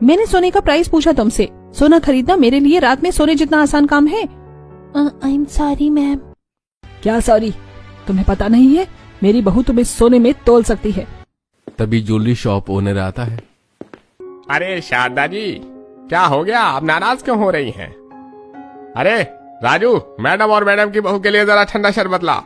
मैंने सोने का प्राइस पूछा तुमसे। सोना खरीदना मेरे लिए रात में सोने जितना आसान काम है। I am sorry ma'am. क्या सॉरी? तुम्हें पता नहीं है मेरी बहू तुम्हें सोने में तोल सकती है। तभी ज्वेलरी शॉप ओनर आता है। अरे शारदा जी, क्या हो गया? आप नाराज क्यों हो रही हैं? अरे राजू, मैडम और मैडम की बहू के लिए जरा ठंडा शरबत ला।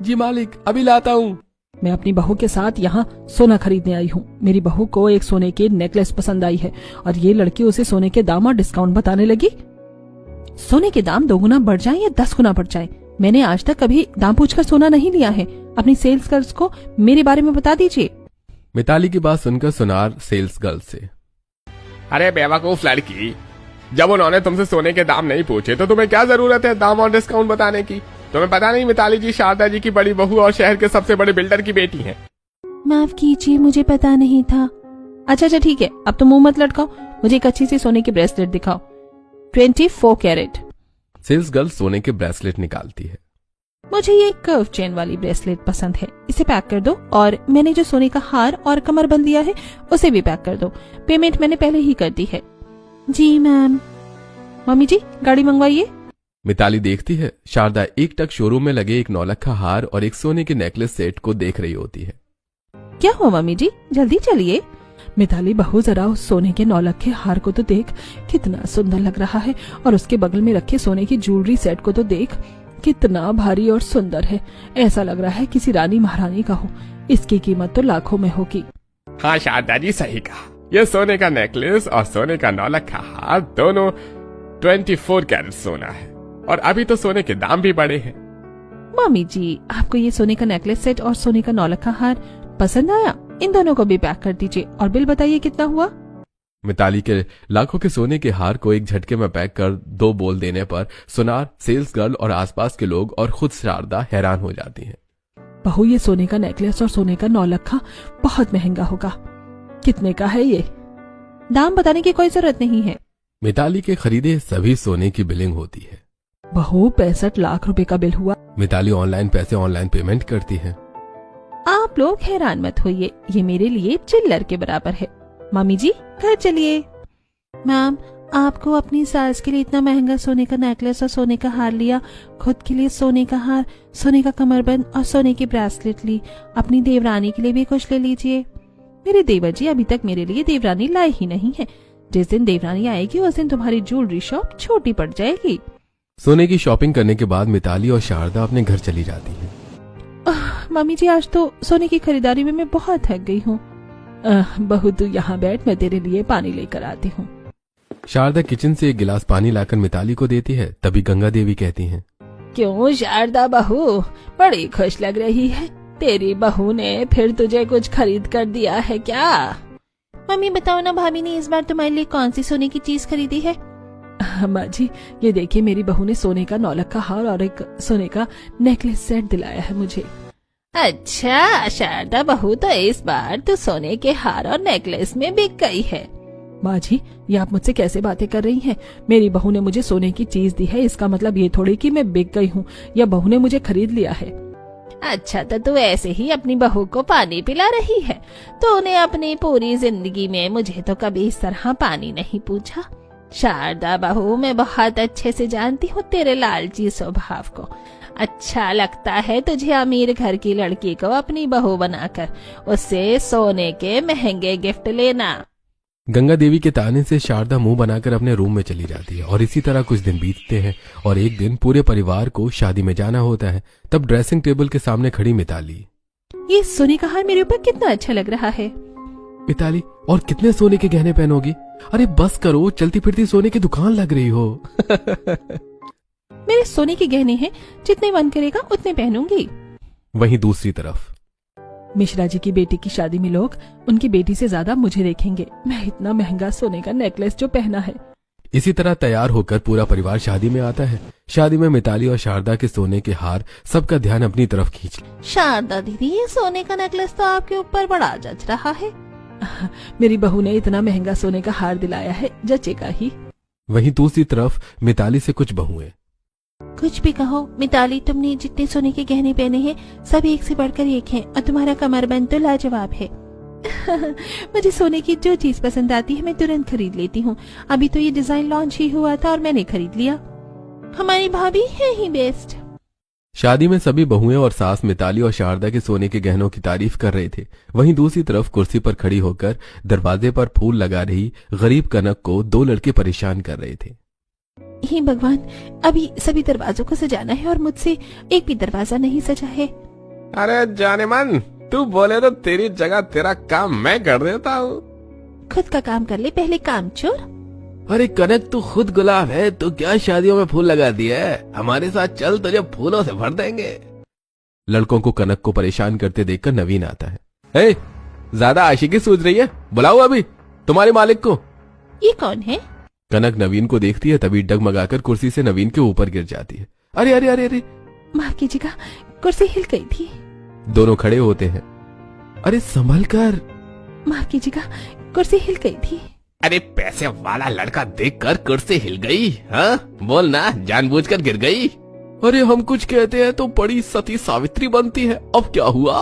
जी मालिक, अभी लाता हूँ। मैं अपनी बहू के साथ यहाँ सोना खरीदने आई हूँ। मेरी बहू को एक सोने की नेकलेस पसंद आई है और ये लड़की उसे सोने के दाम और डिस्काउंट बताने लगी। सोने के दाम 2 गुना बढ़ जाए या 10 गुना बढ़ जाए, मैंने आज तक कभी दाम पूछकर सोना नहीं लिया है। अपनी सेल्स गर्ल्स को मेरे बारे में बता दीजिए। मिताली की बात सुनकर सुनार सेल्स गर्ल से, अरे बेवकूफ लड़की, जब उन्होंने तुमसे सोने के दाम नहीं पूछे तो तुम्हें क्या जरूरत है दाम और डिस्काउंट बताने की? तुम्हें पता नहीं मिताली जी शारदा जी की बड़ी बहू और शहर के सबसे बड़े बिल्डर की बेटी हैं। माफ कीजिए, मुझे पता नहीं था। अच्छा ठीक है, अब तो मुंह मत लटकाओ। मुझे एक अच्छी सी सोने की ब्रेसलेट दिखाओ, 24 कैरेट। सेल्स गर्ल सोने के ब्रेसलेट निकालती है। मुझे ये कर्व चेन वाली ब्रेसलेट पसंद है, इसे पैक कर दो। और मैंने जो सोने का हार और कमरबंद लिया है उसे भी पैक कर दो। पेमेंट मैंने पहले ही कर दी है। जी मैम। मम्मी जी, गाड़ी मंगवाइए। मिताली देखती है शारदा एक टक शोरूम में लगे एक नौलखा हार और एक सोने के नेकलेस सेट को देख रही होती है। क्या हुआ मम्मी जी, जल्दी चलिए। मिताली बहू जरा उस सोने के नौलखे हार को तो देख, कितना सुंदर लग रहा है। और उसके बगल में रखे सोने की ज्वेलरी सेट को तो देख, कितना भारी और सुंदर है। ऐसा लग रहा है किसी रानी महारानी का हो। इसकी कीमत तो लाखों में होगी। हाँ शारदा जी, सही कहा। ये सोने का नेकलेस और सोने का नौलखा हार दोनों 24 कैरेट सोना है और अभी तो सोने के दाम भी बढ़े हैं। मम्मी जी, आपको ये सोने का नेकलेस सेट और सोने का नौलखा हार पसंद आया? इन दोनों को भी पैक कर दीजिए और बिल बताइए कितना हुआ। मिताली के लाखों के सोने के हार को एक झटके में पैक कर 2 बोल देने पर सुनार, सेल्स गर्ल और आसपास के लोग और खुद शारदा हैरान हो जाती हैं। बहू, ये सोने का नेकलेस और सोने का नौलखा बहुत महंगा होगा। कितने का है ये? दाम बताने की कोई जरूरत नहीं है। मिताली के खरीदे सभी सोने की बिलिंग होती है। बहू, 65 लाख रुपए का बिल हुआ। मिताली ऑनलाइन पेमेंट करती है। आप लोग हैरान मत होइए, ये मेरे लिए चिल्लर के बराबर है। मामी जी, घर चलिए। मैम, आपको अपनी सास के लिए इतना महंगा सोने का नेकलेस और सोने का हार लिया, खुद के लिए सोने का हार, सोने का कमरबंद और सोने की ब्रेसलेट ली। अपनी देवरानी के लिए भी कुछ ले लीजिए। मेरे देवर जी अभी तक मेरे लिए देवरानी लाए ही नहीं है। जिस दिन देवरानी आएगी उस दिन तुम्हारी ज्वेलरी शॉप छोटी पड़ जाएगी। सोने की शॉपिंग करने के बाद मिताली और शारदा अपने घर चली जाती है। मम्मी जी, आज तो सोने की खरीदारी में मैं बहुत थक गई हूँ। बहू, तू यहाँ बैठ, मैं तेरे लिए पानी लेकर आती हूँ। शारदा किचन से एक गिलास पानी लाकर मिताली को देती है। तभी गंगा देवी कहती हैं, क्यों शारदा बहू, बड़ी खुश लग रही है। तेरी बहू ने फिर तुझे कुछ खरीद कर दिया है क्या? मम्मी बताओ ना, भाभी ने इस बार तुम्हारे लिए कौन सी सोने की चीज खरीदी है? माँ जी, ये देखिए, मेरी बहू ने सोने का नौलखा हार और एक सोने का नेकलेस सेट दिलाया है मुझे। अच्छा शारदा बहू, तो इस बार तो सोने के हार और नेकलेस में बिक गई है। माँ जी, ये आप मुझसे कैसे बातें कर रही हैं? मेरी बहू ने मुझे सोने की चीज दी है, इसका मतलब ये थोड़ी कि मैं बिक गई हूँ या बहू ने मुझे खरीद लिया है। अच्छा, तो तू ऐसे ही अपनी बहू को पानी पिला रही है? तूने अपनी पूरी जिंदगी में मुझे तो कभी इस तरह पानी नहीं पूछा। शारदा बहू, मैं बहुत अच्छे से जानती हूँ तेरे लालची स्वभाव को। अच्छा लगता है तुझे अमीर घर की लड़की को अपनी बहू बनाकर उससे सोने के महंगे गिफ्ट लेना। गंगा देवी के ताने से शारदा मुंह बनाकर अपने रूम में चली जाती है और इसी तरह कुछ दिन बीतते हैं और एक दिन पूरे परिवार को शादी में जाना होता है। तब ड्रेसिंग टेबल के सामने खड़ी मिताली, ये सोने का हार मेरे ऊपर कितना अच्छा लग रहा है। मिताली, और कितने सोने के गहने पहनोगी? अरे बस करो, चलती फिरती सोने की दुकान लग रही हो। मेरे सोने के गहने हैं, जितने मन करेगा उतने पहनूंगी। वहीं दूसरी तरफ मिश्रा जी की बेटी की शादी में लोग उनकी बेटी से ज्यादा मुझे देखेंगे। मैं इतना महंगा सोने का नेकलेस जो पहना है। इसी तरह तैयार होकर पूरा परिवार शादी में आता है। शादी में मिताली और शारदा के सोने के हार सबका ध्यान अपनी तरफ खींच। शारदा दीदी, ये सोने का नेकलेस तो आपके ऊपर बड़ा जच रहा है। मेरी बहू ने इतना महंगा सोने का हार दिलाया है, जचेगा ही। वहीं दूसरी तरफ मिताली से कुछ बहुएं, कुछ भी कहो मिताली, तुमने जितने सोने के गहने पहने हैं सब एक से बढ़कर एक हैं और तुम्हारा कमरबंद तो लाजवाब है। मुझे सोने की जो चीज पसंद आती है मैं तुरंत खरीद लेती हूँ। अभी तो ये डिजाइन लॉन्च ही हुआ था और मैंने खरीद लिया। हमारी भाभी है ही बेस्ट। शादी में सभी बहुएं और सास मिताली और शारदा के सोने के गहनों की तारीफ कर रहे थे। वहीं दूसरी तरफ कुर्सी पर खड़ी होकर दरवाजे पर फूल लगा रही गरीब कनक को दो लड़के परेशान कर रहे थे। हे भगवान, अभी सभी दरवाजों को सजाना है और मुझसे एक भी दरवाजा नहीं सजा है। अरे जाने मन, तू बोले तो तेरी जगह तेरा काम मैं कर देता हूँ। खुद का काम कर ले पहले, काम चोर। अरे कनक, तू खुद गुलाब है तो क्या शादियों में फूल लगा दिया है? हमारे साथ चल, तुझे फूलों से भर देंगे। लड़कों को कनक को परेशान करते देखकर नवीन आता है। ए, ज्यादा आशिकी सूझ रही है, बुलाओ अभी तुम्हारे मालिक को। ये कौन है? कनक नवीन को देखती है, तभी डगमगाकर कुर्सी से नवीन के ऊपर गिर जाती है। अरे अरे अरे अरे, माफ कीजिएगा, कुर्सी हिल गई थी। दोनों खड़े होते हैं। अरे संभल कर। माफ कीजिएगा, कुर्सी हिल गई थी। अरे पैसे वाला लड़का देखकर कुर्सी हिल गई? हाँ बोल ना, जानबूझकर गिर गई? अरे हम कुछ कहते हैं तो बड़ी सती सावित्री बनती है। अब क्या हुआ?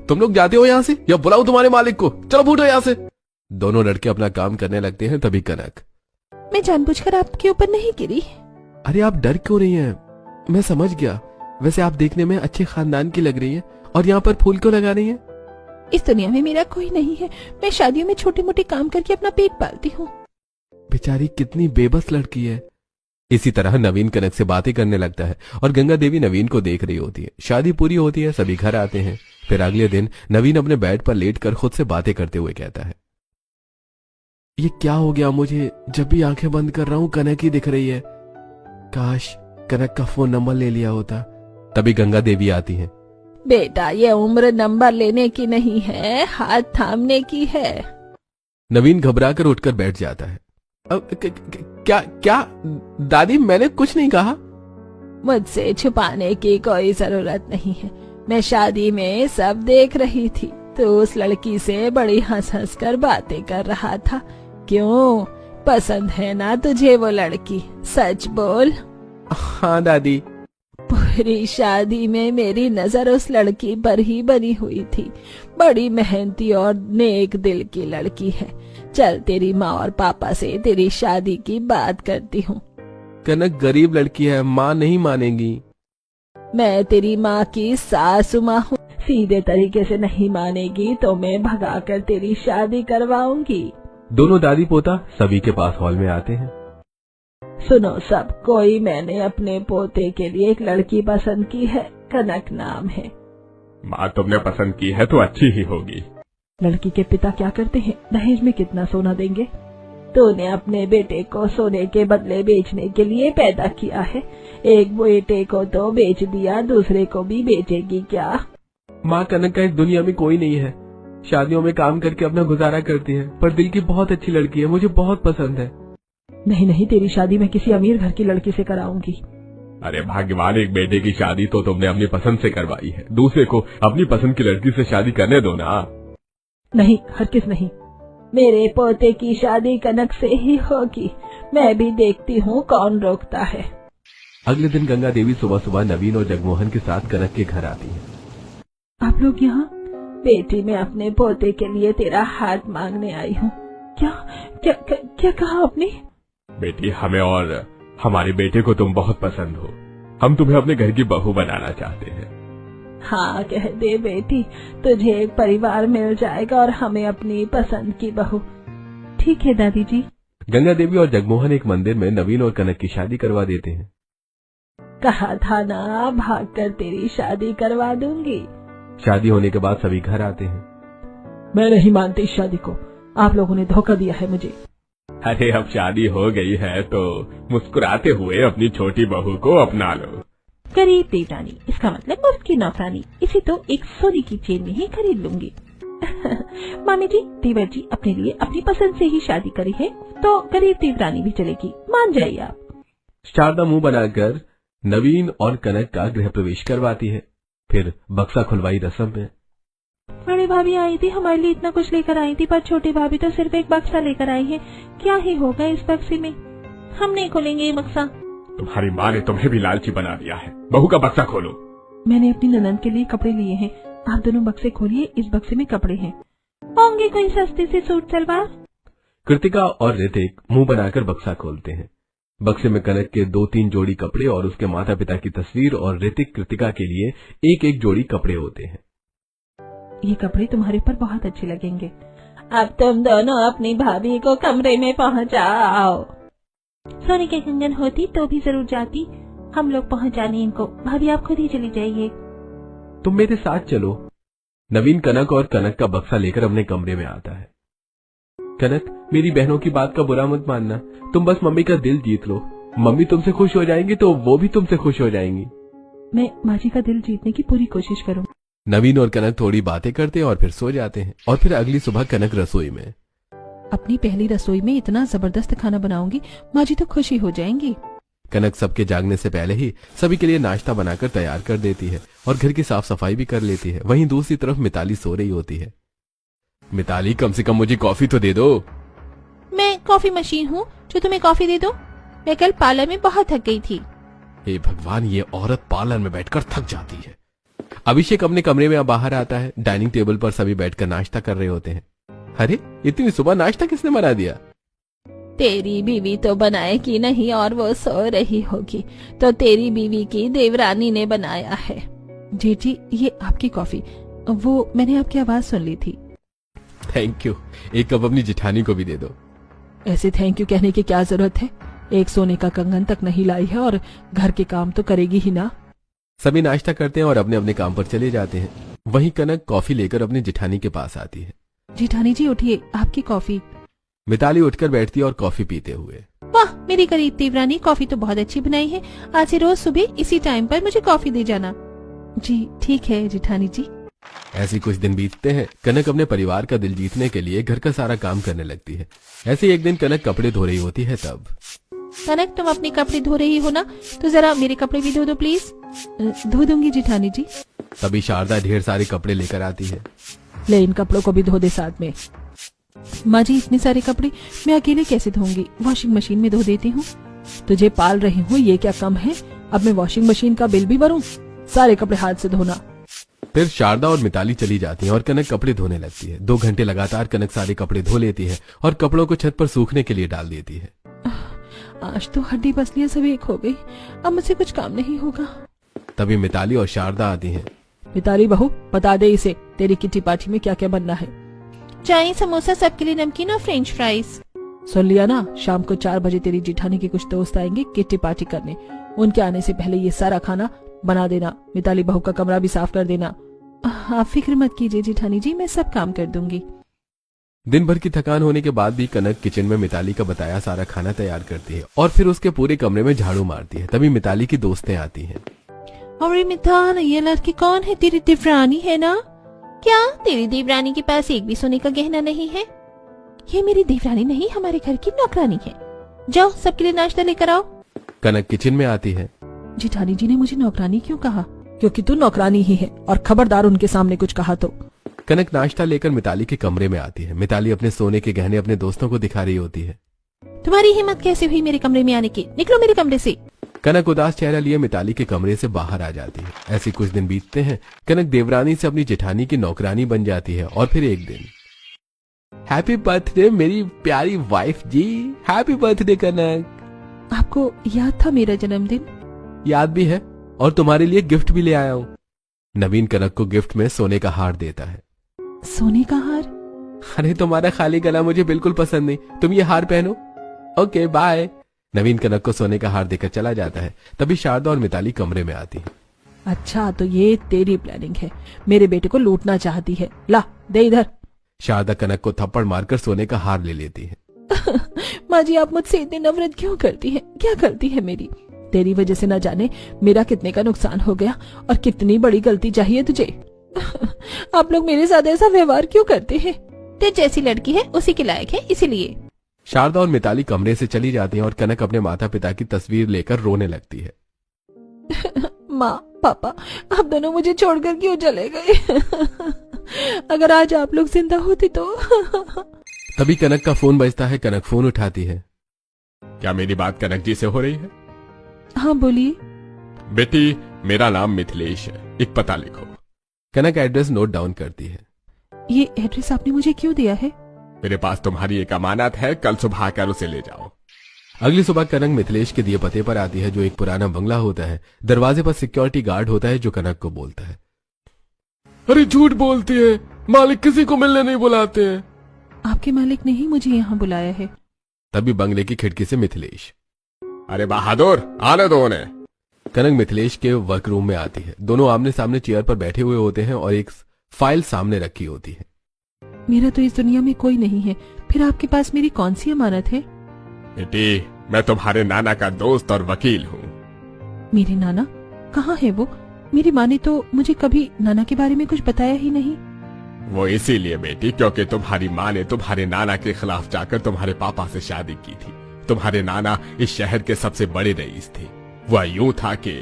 तुम लोग जाते हो यहाँ से या बुलाओ तुम्हारे मालिक को? चलो फूटो यहाँ से। दोनों लड़के अपना काम करने लगते हैं। तभी कनक, मैं जानबूझकर आपके ऊपर नहीं गिरी। अरे आप डर क्यों रही हैं? मैं समझ गया, वैसे आप देखने में अच्छे खानदान की लग रही हैं और यहाँ पर फूल क्यों लगा रही हैं? इस दुनिया में मेरा कोई नहीं है। मैं शादियों में छोटे मोटे काम करके अपना पेट पालती हूँ। बेचारी कितनी बेबस लड़की है। इसी तरह नवीन कनक से बातें करने लगता है और गंगा देवी नवीन को देख रही होती है। शादी पूरी होती है, सभी घर आते हैं। फिर अगले दिन नवीन अपने बेड पर लेटकर खुद से बातें करते हुए कहता है, ये क्या हो गया मुझे? जब भी आंखें बंद कर रहा हूँ कनक ही दिख रही है। काश कनक का फोन नंबर ले लिया होता। तभी गंगा देवी आती हैं। बेटा, ये उम्र नंबर लेने की नहीं है, हाथ थामने की है। नवीन घबराकर उठकर बैठ जाता है। अब क्या क्या दादी, मैंने कुछ नहीं कहा। मुझसे छुपाने की कोई जरूरत नहीं है। मैं शादी में सब देख रही थी। तो उस लड़की से बड़ी हंस हंस कर बातें कर रहा था। क्यों, पसंद है ना तुझे वो लड़की? सच बोल। हाँ दादी। पूरी शादी में मेरी नजर उस लड़की पर ही बनी हुई थी। बड़ी मेहनती और नेक दिल की लड़की है। चल तेरी माँ और पापा से तेरी शादी की बात करती हूँ। कनक गरीब लड़की है, माँ नहीं मानेगी। मैं तेरी माँ की सासू माँ हूँ। सीधे तरीके से नहीं मानेगी तो मैं भगाकर तेरी शादी करवाऊंगी। दोनों दादी पोता सभी के पास हॉल में आते हैं। सुनो सब कोई, मैंने अपने पोते के लिए एक लड़की पसंद की है। कनक नाम है। माँ तुमने पसंद की है तो अच्छी ही होगी। लड़की के पिता क्या करते हैं? दहेज में कितना सोना देंगे? तूने अपने बेटे को सोने के बदले बेचने के लिए पैदा किया है। एक बेटे को तो बेच दिया, दूसरे को भी बेचेगी क्या? माँ, कनक का इस दुनिया में कोई नहीं है। शादियों में काम करके अपना गुजारा करती है, पर दिल की बहुत अच्छी लड़की है, मुझे बहुत पसंद है। नहीं नहीं, तेरी शादी मैं किसी अमीर घर की लड़की से कराऊंगी। अरे भाग्यवान, एक बेटे की शादी तो तुमने अपनी पसंद से करवाई है, दूसरे को अपनी पसंद की लड़की से शादी करने दो ना। नहीं, हरगिज़ नहीं। मेरे पोते की शादी कनक से ही होगी। मैं भी देखती हूँ कौन रोकता है। अगले दिन गंगा देवी सुबह सुबह नवीन और जगमोहन के साथ कनक के घर आती है। आप लोग यहाँ? बेटी, मैं अपने पोते के लिए तेरा हाथ मांगने आई हूँ। क्या क्या क्या, क्या कहा आपने? बेटी, हमें और हमारे बेटे को तुम बहुत पसंद हो। हम तुम्हें अपने घर की बहू बनाना चाहते हैं। हाँ कह दे बेटी, तुझे एक परिवार मिल जाएगा और हमें अपनी पसंद की बहू। ठीक है दादी जी। गंगा देवी और जगमोहन एक मंदिर में नवीन और कनक की शादी करवा देते हैं। कहा था ना, भागकर तेरी शादी करवा दूंगी। शादी होने के बाद सभी घर आते हैं। मैं नहीं मानती इस शादी को। आप लोगों ने धोखा दिया है मुझे। अरे अब शादी हो गई है तो मुस्कुराते हुए अपनी छोटी बहू को अपना लो। गरीब देवरानी, इसका मतलब मुफ्त की नौकरानी। इसे तो एक सोने की चेन में ही खरीद लूंगी। मामी जी, देवर जी अपने लिए अपनी पसंद से ही शादी करी है, तो गरीब देवरानी भी चलेगी, मान जाइए आप। शारदा मुंह बनाकर नवीन और कनक का गृह प्रवेश करवाती है। फिर बक्सा खुलवाई रस्म में। बड़ी भाभी आई थी, हमारे लिए इतना कुछ लेकर आई थी, पर छोटी भाभी तो सिर्फ एक बक्सा लेकर आई है। क्या ही होगा इस बक्से में? हम नहीं खोलेंगे ये बक्सा। तुम्हारी माँ ने तुम्हें भी लालची बना दिया है। बहू का बक्सा खोलो। मैंने अपनी ननद के लिए कपड़े लिए हैं। आप दोनों बक्से खोलिए, इस बक्से में कपड़े हैं। होंगे कोई सस्ते से सूट सलवार? कृतिका और ऋतिक मुंह बनाकर बक्सा खोलते हैं। बक्से में कनक के 2-3 जोड़ी कपड़े और उसके माता पिता की तस्वीर और ऋतिक कृतिका के लिए एक जोड़ी कपड़े होते हैं। ये कपड़े तुम्हारे पर बहुत अच्छे लगेंगे। अब तुम दोनों अपनी भाभी को कमरे में पहुंचाओ। सोने के कंगन होती तो भी जरूर जाती, हम लोग पहुंचाने इनको। भाभी आप खुद ही चली जाइए। तुम मेरे साथ चलो। नवीन कनक और कनक का बक्सा लेकर अपने कमरे में आता है। कनक, मेरी बहनों की बात का बुरा मत मानना, तुम बस मम्मी का दिल जीत लो। मम्मी तुमसे खुश हो जाएंगी तो वो भी तुमसे खुश हो जाएंगी। मैं माँ जी का दिल जीतने की पूरी कोशिश करूंगी। नवीन और कनक थोड़ी बातें करते हैं और फिर सो जाते हैं। और फिर अगली सुबह कनक रसोई में। अपनी पहली रसोई में इतना जबरदस्त खाना बनाऊंगी, माँ जी तो खुशी हो जाएंगी। कनक सबके जागने से पहले ही सभी के लिए नाश्ता बनाकर तैयार कर देती है और घर की साफ सफाई भी कर लेती है। वहीं दूसरी तरफ मिताली सो रही होती है। मिताली, कम से कम मुझे कॉफी तो दे दो। मैं कॉफी मशीन हूँ जो तुम्हें कॉफी दे दो? मैं कल पार्लर में बहुत थक गई थी। हे भगवान, ये औरत पार्लर में बैठकर थक जाती है। अभिषेक अपने कमरे में बाहर आता है। डाइनिंग टेबल पर सभी बैठकर नाश्ता कर रहे होते हैं। अरे, इतनी सुबह नाश्ता किसने बना दिया? तेरी बीवी तो बनाएगी नहीं और वो सो रही होगी, तो तेरी बीवी की देवरानी ने बनाया है। जी, ये आपकी कॉफी, वो मैंने आपकी आवाज सुन ली थी। Thank you. एक कप अपनी जिठानी को भी दे दो। ऐसे थैंक यू कहने की क्या जरूरत है? एक सोने का कंगन तक नहीं लाई है और घर के काम तो करेगी ही ना। सभी नाश्ता करते हैं और अपने अपने काम पर चले जाते हैं। वहीं कनक कॉफी लेकर अपनी जिठानी के पास आती है। जिठानी जी उठिए, आपकी कॉफी। मिताली उठकर बैठती है और कॉफी पीते हुए। वाह, मेरी गरीब देवरानी, कॉफी तो बहुत अच्छी बनाई है। आज से रोज सुबह इसी टाइम पर मुझे कॉफी दे जाना। जी ठीक है जिठानी जी। ऐसे कुछ दिन बीतते हैं। कनक अपने परिवार का दिल जीतने के लिए घर का सारा काम करने लगती है। ऐसे एक दिन कनक कपड़े धो रही होती है। तब कनक, तुम अपने कपड़े धो रही हो ना, तो जरा मेरे कपड़े भी धो दो प्लीज। धो दूंगी जिठानी जी। तभी शारदा ढेर सारे कपड़े लेकर आती है। ले, इन कपड़ों को भी धो दे साथ में। माँ जी, इतने सारे कपड़े मैं अकेले कैसे धोऊंगी? वॉशिंग मशीन में धो देती हूँ। तुझे पाल रही हूँ, ये क्या कम है? अब मैं वॉशिंग मशीन का बिल भी भरूं? सारे कपड़े हाथ से धोना। फिर शारदा और मिताली चली जाती हैं और कनक कपड़े धोने लगती है। 2 घंटे लगातार कनक सारे कपड़े धो लेती है और कपड़ों को छत पर सूखने के लिए डाल देती है। आज तो हड्डी पसलियां सब एक हो गई, अब मुझसे कुछ काम नहीं होगा। तभी मिताली और शारदा आती हैं। मिताली बहू, बता दे इसे तेरी किटी पार्टी में क्या क्या बनना है। चाय, समोसा, सबके लिए नमकीन और फ्रेंच फ्राइज। सुन लिया ना, शाम को 4 बजे तेरी जिठानी के कुछ दोस्त आएंगे किटी पार्टी करने। उनके आने से पहले ये सारा खाना बना देना। मिताली बहू का कमरा भी साफ कर देना। आप फिक्र मत कीजिए जिठानी जी, मैं सब काम कर दूंगी। दिन भर की थकान होने के बाद भी कनक किचन में मिताली का बताया सारा खाना तैयार करती है और फिर उसके पूरे कमरे में झाड़ू मारती है। तभी मिताली की दोस्तें आती हैं। अरे मितान, ये लड़की कौन है? तेरी देवरानी है ना? क्या तेरी देवरानी के पास एक भी सोने का गहना नहीं है? ये मेरी देवरानी नहीं, हमारे घर की नौकरानी है। जाओ, सबके लिए नाश्ता लेकर आओ। कनक किचन में आती है। जिठानी जी ने मुझे नौकरानी क्यों कहा? क्योंकि तू नौकरानी ही है, और खबरदार उनके सामने कुछ कहा तो। कनक नाश्ता लेकर मिताली के कमरे में आती है। मिताली अपने सोने के गहने अपने दोस्तों को दिखा रही होती है। तुम्हारी हिम्मत कैसे हुई मेरे कमरे में आने की? निकलो मेरे कमरे से। कनक उदास चेहरा लिए मिताली के कमरे से बाहर आ जाती है। ऐसे कुछ दिन बीतते हैं। कनक देवरानी से अपनी जेठानी की नौकरानी बन जाती है। और फिर एक दिन, हैप्पी बर्थडे मेरी प्यारी वाइफ जी। हैप्पी बर्थडे कनक। आपको याद था मेरा जन्मदिन? याद भी है, और तुम्हारे लिए गिफ्ट भी ले आया हूँ। नवीन कनक को गिफ्ट में सोने का हार देता है। सोने का हार? अरे, तुम्हारा खाली गला मुझे बिल्कुल पसंद नहीं, तुम ये हार पहनो। Okay bye. नवीन कनक को सोने का हार देकर चला जाता है। तभी शारदा और मिताली कमरे में आती है। अच्छा, तो ये तेरी प्लानिंग है, मेरे बेटे को लूटना चाहती है। ला, दे इधर। शारदा कनक को थप्पड़ मारकर सोने का हार ले लेती है। माँ जी, आप मुझसे इतनी नफरत क्यों करती हैं? क्या करती है मेरी? तेरी वजह से न जाने मेरा कितने का नुकसान हो गया, और कितनी बड़ी गलती चाहिए तुझे। आप लोग मेरे साथ ऐसा व्यवहार क्यों करते हैं? ते जैसी लड़की है उसी के लायक है, इसीलिए। शारदा और मिताली कमरे से चली जाती हैं और कनक अपने माता पिता की तस्वीर लेकर रोने लगती है। माँ, पापा, आप दोनों मुझे छोड़कर क्यों चले गए? अगर आज आप लोग जिंदा होते तो। तभी कनक का फोन बजता है। कनक फोन उठाती है। क्या मेरी बात कनक जी से हो रही है? हाँ बोलिए। बेटी, मेरा नाम मिथिलेश है, एक पता लिखो। कनक एड्रेस नोट डाउन करती है। ये एड्रेस आपने मुझे क्यों दिया है? मेरे पास तुम्हारी एक अमानत है, कल सुबह आकर उसे ले जाओ। अगली सुबह कनक मिथिलेश के दिए पते पर आती है, जो एक पुराना बंगला होता है। दरवाजे पर सिक्योरिटी गार्ड होता है, जो कनक को बोलता है, अरे झूठ बोलती है, मालिक किसी को मिलने नहीं बुलाते हैं। आपके मालिक ने ही मुझे यहाँ बुलाया है। तभी बंगले की खिड़की से मिथिलेश, अरे बहादुर, आने दो उन्हें। कनक मिथिलेश के वर्क रूम में आती है। दोनों आमने सामने चेयर पर बैठे हुए होते हैं और एक फाइल सामने रखी होती है। मेरा तो इस दुनिया में कोई नहीं है, फिर आपके पास मेरी कौन सी अमानत है? बेटी, मैं तुम्हारे नाना का दोस्त और वकील हूँ। मेरे नाना कहाँ है वो? मेरी माँ ने तो मुझे कभी नाना के बारे में कुछ बताया ही नहीं। वो इसीलिए बेटी, क्योंकि तुम्हारी माँ ने तुम्हारे नाना के खिलाफ जाकर तुम्हारे पापा से शादी की थी। तुम्हारे नाना इस शहर के सबसे बड़े रईस थे। वह यूं था कि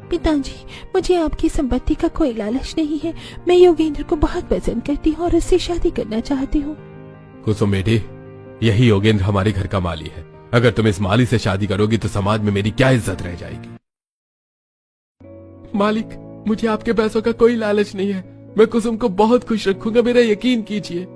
पिताजी, मुझे आपकी संपत्ति का कोई लालच नहीं है। मैं योगेंद्र को बहुत पसंद करती हूँ और उससे शादी करना चाहती हूँ। कुसुम बेटी, यही योगेंद्र हमारे घर का माली है। अगर तुम इस माली से शादी करोगी तो समाज में मेरी क्या इज्जत रह जाएगी? मालिक, मुझे आपके पैसों का कोई लालच नहीं है। मैं कुसुम को बहुत खुश रखूंगा, मेरा यकीन कीजिए।